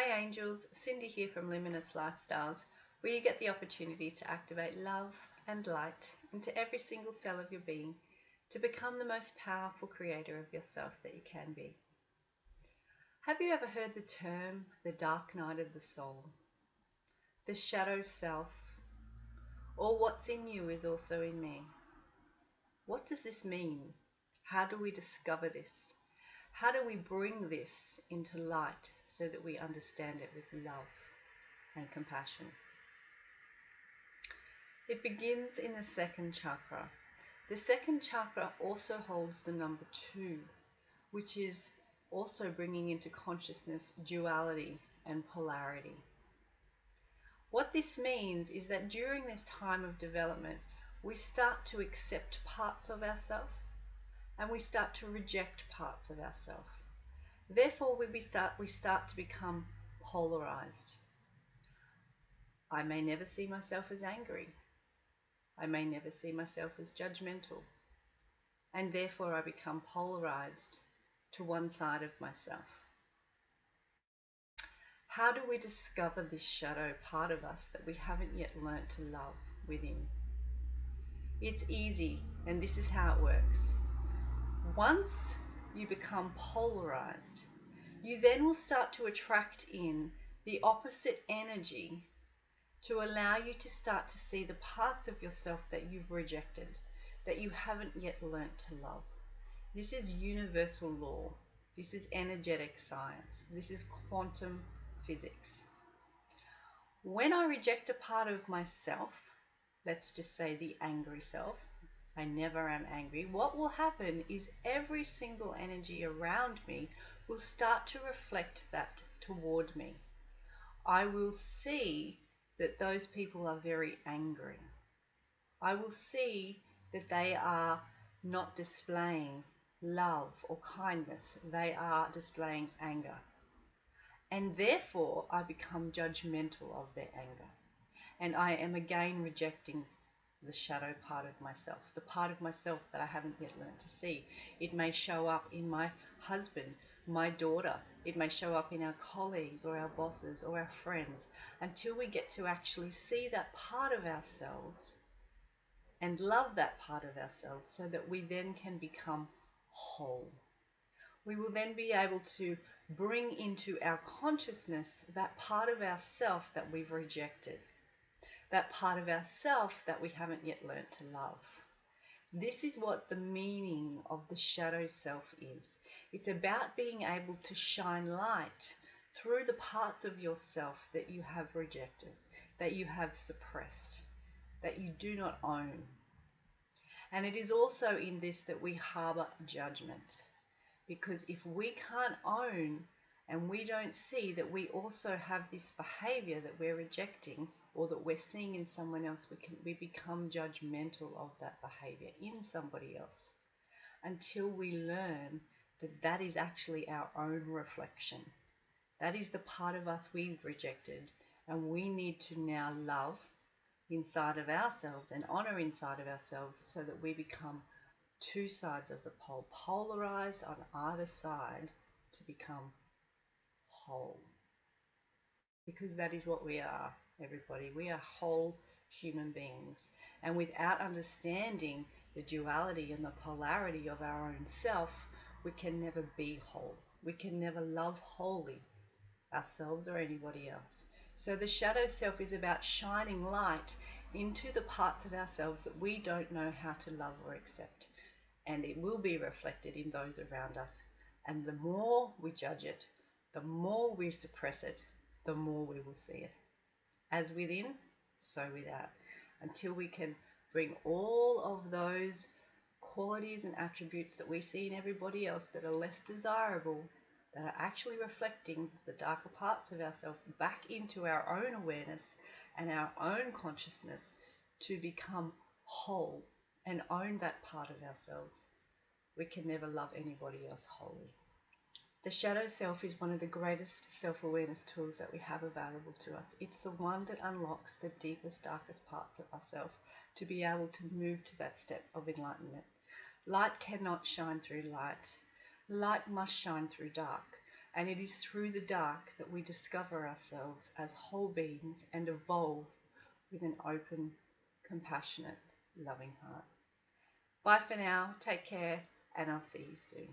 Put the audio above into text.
Hi angels, Cindy here from Luminous Lifestyles, where you get the opportunity to activate love and light into every single cell of your being to become the most powerful creator of yourself that you can be. Have you ever heard the term the dark night of the soul, the shadow self, or what's in you is also in me? What does this mean? How do we discover this? How do we bring this into light so that we understand it with love and compassion? It begins in the second chakra. The second chakra also holds the number 2, which is also bringing into consciousness duality and polarity. What this means is that during this time of development, we start to accept parts of ourselves and we start to reject parts of ourselves. Therefore, we start to become polarized. I may never see myself as angry. I may never see myself as judgmental. And therefore, I become polarized to one side of myself. How do we discover this shadow part of us that we haven't yet learnt to love within? It's easy, and this is how it works. Once you become polarized, you then will start to attract in the opposite energy to allow you to start to see the parts of yourself that you've rejected, that you haven't yet learnt to love. This is universal law. This is energetic science. This is quantum physics. When I reject a part of myself, let's just say the angry self, I never am angry, what will happen is every single energy around me will start to reflect that toward me. I will see that those people are very angry. I will see that they are not displaying love or kindness. They are displaying anger. And therefore, I become judgmental of their anger. And I am again rejecting the shadow part of myself, the part of myself that I haven't yet learned to see. It may show up in my husband, my daughter. It may show up in our colleagues or our bosses or our friends, until we get to actually see that part of ourselves and love that part of ourselves so that we then can become whole. We will then be able to bring into our consciousness that part of ourself that we've rejected, that part of ourself that we haven't yet learnt to love. This is what the meaning of the shadow self is. It's about being able to shine light through the parts of yourself that you have rejected, that you have suppressed, that you do not own. And it is also in this that we harbor judgment. Because if we can't own and we don't see that we also have this behavior that we're rejecting or that we're seeing in someone else, we become judgmental of that behavior in somebody else until we learn that that is actually our own reflection. That is the part of us we've rejected, and we need to now love inside of ourselves and honor inside of ourselves so that we become two sides of the pole, polarized on either side to become whole. Because that is what we are, everybody. We are whole human beings. And without understanding the duality and the polarity of our own self, we can never be whole. We can never love wholly ourselves or anybody else. So the shadow self is about shining light into the parts of ourselves that we don't know how to love or accept. And it will be reflected in those around us. And the more we judge it, the more we suppress it, the more we will see it. As within, so without. Until we can bring all of those qualities and attributes that we see in everybody else that are less desirable, that are actually reflecting the darker parts of ourselves, back into our own awareness and our own consciousness to become whole and own that part of ourselves. We can never love anybody else wholly. The shadow self is one of the greatest self-awareness tools that we have available to us. It's the one that unlocks the deepest, darkest parts of ourselves to be able to move to that step of enlightenment. Light cannot shine through light. Light must shine through dark. And it is through the dark that we discover ourselves as whole beings and evolve with an open, compassionate, loving heart. Bye for now, take care, and I'll see you soon.